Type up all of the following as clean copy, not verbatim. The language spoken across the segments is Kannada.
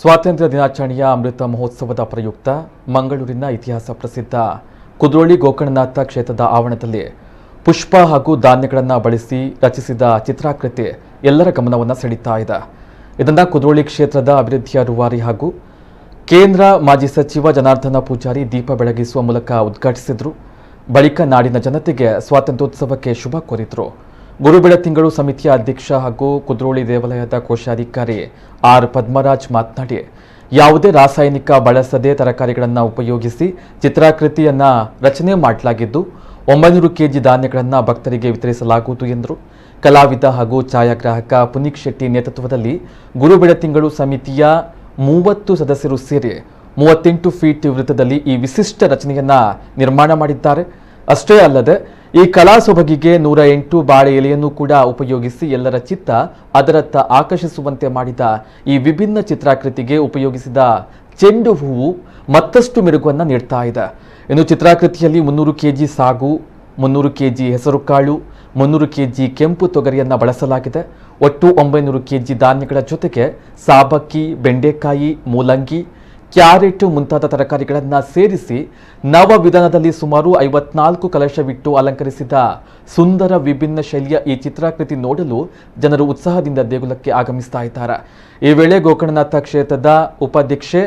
ಸ್ವಾತಂತ್ರ್ಯ ದಿನಾಚರಣೆಯ ಅಮೃತ ಮಹೋತ್ಸವದ ಪ್ರಯುಕ್ತ ಮಂಗಳೂರಿನ ಇತಿಹಾಸ ಪ್ರಸಿದ್ಧ ಕುದ್ರೋಳಿ ಗೋಕರ್ಣನಾಥ ಕ್ಷೇತ್ರದ ಆವರಣದಲ್ಲಿ ಪುಷ್ಪ ಹಾಗೂ ಧಾನ್ಯಗಳನ್ನು ಬಳಸಿ ರಚಿಸಿದ ಚಿತ್ರಾಕೃತಿ ಎಲ್ಲರ ಗಮನವನ್ನು ಸೆಳೀತಾ ಇದೆ. ಇದನ್ನು ಕುದ್ರೋಳಿ ಕ್ಷೇತ್ರದ ಅಭಿವೃದ್ಧಿಯ ರೂವಾರಿ ಹಾಗೂ ಕೇಂದ್ರ ಮಾಜಿ ಸಚಿವ ಜನಾರ್ದನ ಪೂಜಾರಿ ದೀಪ ಬೆಳಗಿಸುವ ಮೂಲಕ ಉದ್ಘಾಟಿಸಿದರು. ಬಳಿಕ ನಾಡಿನ ಜನತೆಗೆ ಸ್ವಾತಂತ್ರ್ಯೋತ್ಸವಕ್ಕೆ ಶುಭ ಕೋರಿದರು. ಗುರುಬೆಳತಿಂಗಳು ಸಮಿತಿಯ ಅಧ್ಯಕ್ಷ ಹಾಗೂ ಕುದ್ರೋಳಿ ದೇವಾಲಯದ ಕೋಶಾಧಿಕಾರಿ ಆರ್ ಪದ್ಮರಾಜ್ ಮಾತನಾಡಿ, ಯಾವುದೇ ರಾಸಾಯನಿಕ ಬಳಸದೆ ತರಕಾರಿಗಳನ್ನು ಉಪಯೋಗಿಸಿ ಚಿತ್ರಾಕೃತಿಯನ್ನು ರಚನೆ ಮಾಡಲಾಗಿದ್ದು 900 ಕೆಜಿ ಧಾನ್ಯಗಳನ್ನು ಭಕ್ತರಿಗೆ ವಿತರಿಸಲಾಗುವುದು ಎಂದರು. ಕಲಾವಿದ ಹಾಗೂ ಛಾಯಾಗ್ರಾಹಕ ಪುನೀತ್ ಶೆಟ್ಟಿ ನೇತೃತ್ವದಲ್ಲಿ ಗುರುಬೆಳತಿಂಗಳು ಸಮಿತಿಯ 30 ಸದಸ್ಯರು ಸೇರಿ 38 ಫೀಟ್ ವೃತ್ತದಲ್ಲಿ ಈ ವಿಶಿಷ್ಟ ರಚನೆಯನ್ನು ನಿರ್ಮಾಣ ಮಾಡಿದ್ದಾರೆ. ಅಷ್ಟೇ ಅಲ್ಲದೆ ಈ ಕಲಾ ಸೊಬಗಿಗೆ 108 ಬಾಳೆ ಎಲೆಯನ್ನು ಕೂಡ ಉಪಯೋಗಿಸಿ ಎಲ್ಲರ ಚಿತ್ತ ಅದರತ್ತ ಆಕರ್ಷಿಸುವಂತೆ ಮಾಡಿದ ಈ ವಿಭಿನ್ನ ಚಿತ್ರಾಕೃತಿಗೆ ಉಪಯೋಗಿಸಿದ ಚೆಂಡು ಹೂವು ಮತ್ತಷ್ಟು ಮೆರುಗನ್ನು ನೀಡ್ತಾ ಇದೆ. ಇನ್ನು ಚಿತ್ರಾಕೃತಿಯಲ್ಲಿ 300 ಕೆಜಿ ಸಾಗು, 300 ಕೆಜಿ ಹೆಸರುಕಾಳು, 300 ಕೆಜಿ ಕೆಂಪು ತೊಗರಿಯನ್ನು ಬಳಸಲಾಗಿದೆ. ಒಟ್ಟು 900 ಕೆಜಿ ಧಾನ್ಯಗಳ ಜೊತೆಗೆ ಸಾಬಕ್ಕಿ, ಬೆಂಡೆಕಾಯಿ, ಮೂಲಂಗಿ, ಕ್ಯಾರೆಟ್ ಮುಂತಾದ ತರಕಾರಿಗಳನ್ನು ಸೇರಿಸಿ ನವ ವಿಧಾನದಲ್ಲಿ ಸುಮಾರು 54 ಕಲಶವಿಟ್ಟು ಅಲಂಕರಿಸಿದ ಸುಂದರ ವಿಭಿನ್ನ ಶೈಲಿಯ ಈ ಚಿತ್ರಾಕೃತಿ ನೋಡಲು ಜನರು ಉತ್ಸಾಹದಿಂದ ದೇಗುಲಕ್ಕೆ ಆಗಮಿಸ್ತಾ ಇದ್ದಾರೆ. ಈ ವೇಳೆ ಗೋಕರ್ಣನಾಥ ಕ್ಷೇತ್ರದ ಉಪಾಧ್ಯಕ್ಷೆ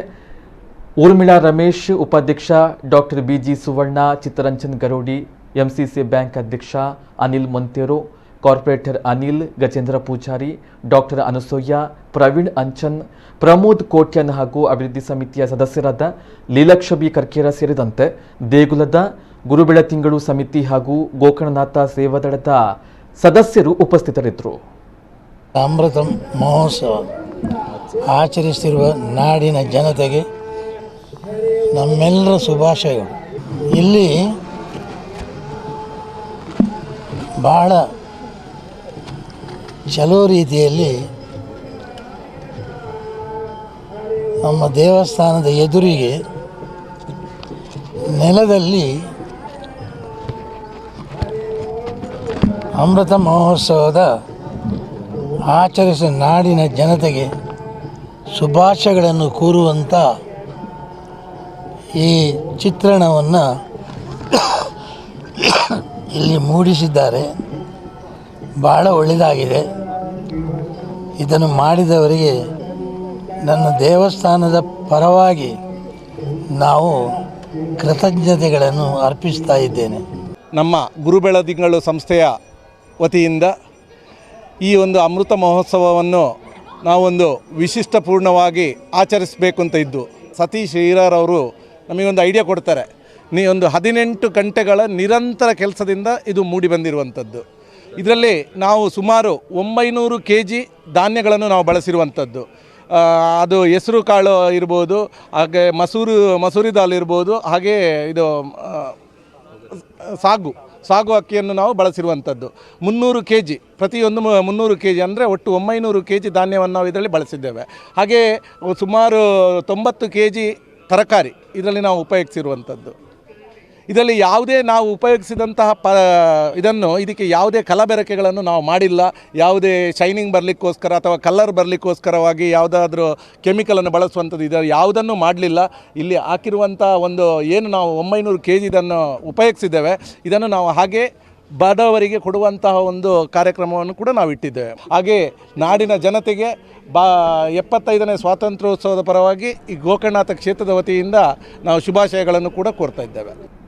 ಊರ್ಮಿಳಾ ರಮೇಶ್, ಉಪಾಧ್ಯಕ್ಷ ಡಾಕ್ಟರ್ ಬಿಜಿ ಸುವರ್ಣ, ಚಿತ್ತರಂಜನ್ ಗರೋಡಿ, ಎಂಸಿಸಿ ಬ್ಯಾಂಕ್ ಅಧ್ಯಕ್ಷ ಅನಿಲ್ ಮೊಂತೇರೋ, ಕಾರ್ಪೊರೇಟರ್ ಅನಿಲ್, ಗಜೇಂದ್ರ ಪೂಜಾರಿ, ಡಾಕ್ಟರ್ ಅನಸೂಯ, ಪ್ರವೀಣ್ ಅಂಚನ್, ಪ್ರಮೋದ್ ಕೋಟ್ಯನ್ ಹಾಗೂ ಅಭಿವೃದ್ಧಿ ಸಮಿತಿಯ ಸದಸ್ಯರಾದ ಲೀಲಕ್ಷಬಿ ಕರ್ಕೇರ ಸೇರಿದಂತೆ ದೇಗುಲದ ಗುರುಬೆಳತಿಂಗಳು ಸಮಿತಿ ಹಾಗೂ ಗೋಕರ್ಣನಾಥ ಸೇವಾದಳದ ಸದಸ್ಯರು ಉಪಸ್ಥಿತರಿದ್ದರು. ಅಮೃತ ಮಹೋತ್ಸವ ಆಚರಿಸುತ್ತಿರುವ ನಾಡಿನ ಜನತೆಗೆ ನಮ್ಮೆಲ್ಲರ ಶುಭಾಶಯಗಳು. ಇಲ್ಲಿ ಬಹಳ ಚಲೋ ರೀತಿಯಲ್ಲಿ ನಮ್ಮ ದೇವಸ್ಥಾನದ ಎದುರಿಗೆ ನೆಲದಲ್ಲಿ ಅಮೃತ ಮಹೋತ್ಸವದ ಆಚರಿಸುವ ನಾಡಿನ ಜನತೆಗೆ ಶುಭಾಶಯಗಳನ್ನು ಕೋರುವಂಥ ಈ ಚಿತ್ರಣವನ್ನು ಇಲ್ಲಿ ಮೂಡಿಸಿದ್ದಾರೆ. ಭಾಳ ಒಳ್ಳೆಯದಾಗಿದೆ. ಇದನ್ನು ಮಾಡಿದವರಿಗೆ ನನ್ನ ದೇವಸ್ಥಾನದ ಪರವಾಗಿ ನಾವು ಕೃತಜ್ಞತೆಗಳನ್ನು ಅರ್ಪಿಸ್ತಾ ಇದ್ದೇನೆ. ನಮ್ಮ ಗುರುಬೆಳದಿಂಗಳು ಸಂಸ್ಥೆಯ ವತಿಯಿಂದ ಈ ಒಂದು ಅಮೃತ ಮಹೋತ್ಸವವನ್ನು ನಾವೊಂದು ವಿಶಿಷ್ಟಪೂರ್ಣವಾಗಿ ಆಚರಿಸಬೇಕು ಅಂತ ಇದ್ದು, ಸತೀಶ್ ಹೀರಾರವರು ನಮಗೊಂದು ಐಡಿಯಾ ಕೊಡ್ತಾರೆ. ಒಂದು 18 ಗಂಟೆಗಳ ನಿರಂತರ ಕೆಲಸದಿಂದ ಇದು ಮೂಡಿ ಬಂದಿರುವಂಥದ್ದು. ಇದರಲ್ಲಿ ನಾವು ಸುಮಾರು 900 ಕೆಜಿ ಧಾನ್ಯಗಳನ್ನು ನಾವು ಬಳಸಿರುವಂಥದ್ದು. ಅದು ಹೆಸರು ಕಾಳು ಇರ್ಬೋದು, ಹಾಗೆ ಮಸೂರಿ ದಾಲ್ ಇರ್ಬೋದು, ಹಾಗೆ ಇದು ಸಾಗು ಅಕ್ಕಿಯನ್ನು ನಾವು ಬಳಸಿರುವಂಥದ್ದು. 300 ಕೆಜಿ, ಪ್ರತಿಯೊಂದು 300 ಕೆಜಿ ಅಂದರೆ ಒಟ್ಟು 900 ಕೆಜಿ ಧಾನ್ಯವನ್ನು ನಾವು ಇದರಲ್ಲಿ ಬಳಸಿದ್ದೇವೆ. ಹಾಗೆ ಸುಮಾರು 90 ಕೆಜಿ ತರಕಾರಿ ಇದರಲ್ಲಿ ನಾವು ಉಪಯೋಗಿಸಿರುವಂಥದ್ದು. ಇದರಲ್ಲಿ ಯಾವುದೇ ನಾವು ಉಪಯೋಗಿಸಿದಂತಹ ಇದಕ್ಕೆ ಯಾವುದೇ ಕಲಬೆರಕೆಗಳನ್ನು ನಾವು ಮಾಡಿಲ್ಲ. ಯಾವುದೇ ಶೈನಿಂಗ್ ಬರಲಿಕ್ಕೋಸ್ಕರ ಅಥವಾ ಕಲರ್ ಬರಲಿಕ್ಕೋಸ್ಕರವಾಗಿ ಯಾವುದಾದ್ರೂ ಕೆಮಿಕಲನ್ನು ಬಳಸುವಂಥದ್ದು ಇದರಲ್ಲಿ ಯಾವುದನ್ನು ಮಾಡಲಿಲ್ಲ. ಇಲ್ಲಿ ಹಾಕಿರುವಂಥ ಒಂದು ಏನು ನಾವು 900 ಕೆಜಿ ಇದನ್ನು ಉಪಯೋಗಿಸಿದ್ದೇವೆ, ಇದನ್ನು ನಾವು ಹಾಗೆ ಬಡವರಿಗೆ ಕೊಡುವಂತಹ ಒಂದು ಕಾರ್ಯಕ್ರಮವನ್ನು ಕೂಡ ನಾವು ಇಟ್ಟಿದ್ದೇವೆ. ಹಾಗೆ ನಾಡಿನ ಜನತೆಗೆ 75ನೇ ಸ್ವಾತಂತ್ರ್ಯೋತ್ಸವದ ಪರವಾಗಿ ಈ ಗೋಕರ್ಣನಾಥ ಕ್ಷೇತ್ರದ ವತಿಯಿಂದ ನಾವು ಶುಭಾಶಯಗಳನ್ನು ಕೂಡ ಕೋರ್ತಾ ಇದ್ದೇವೆ.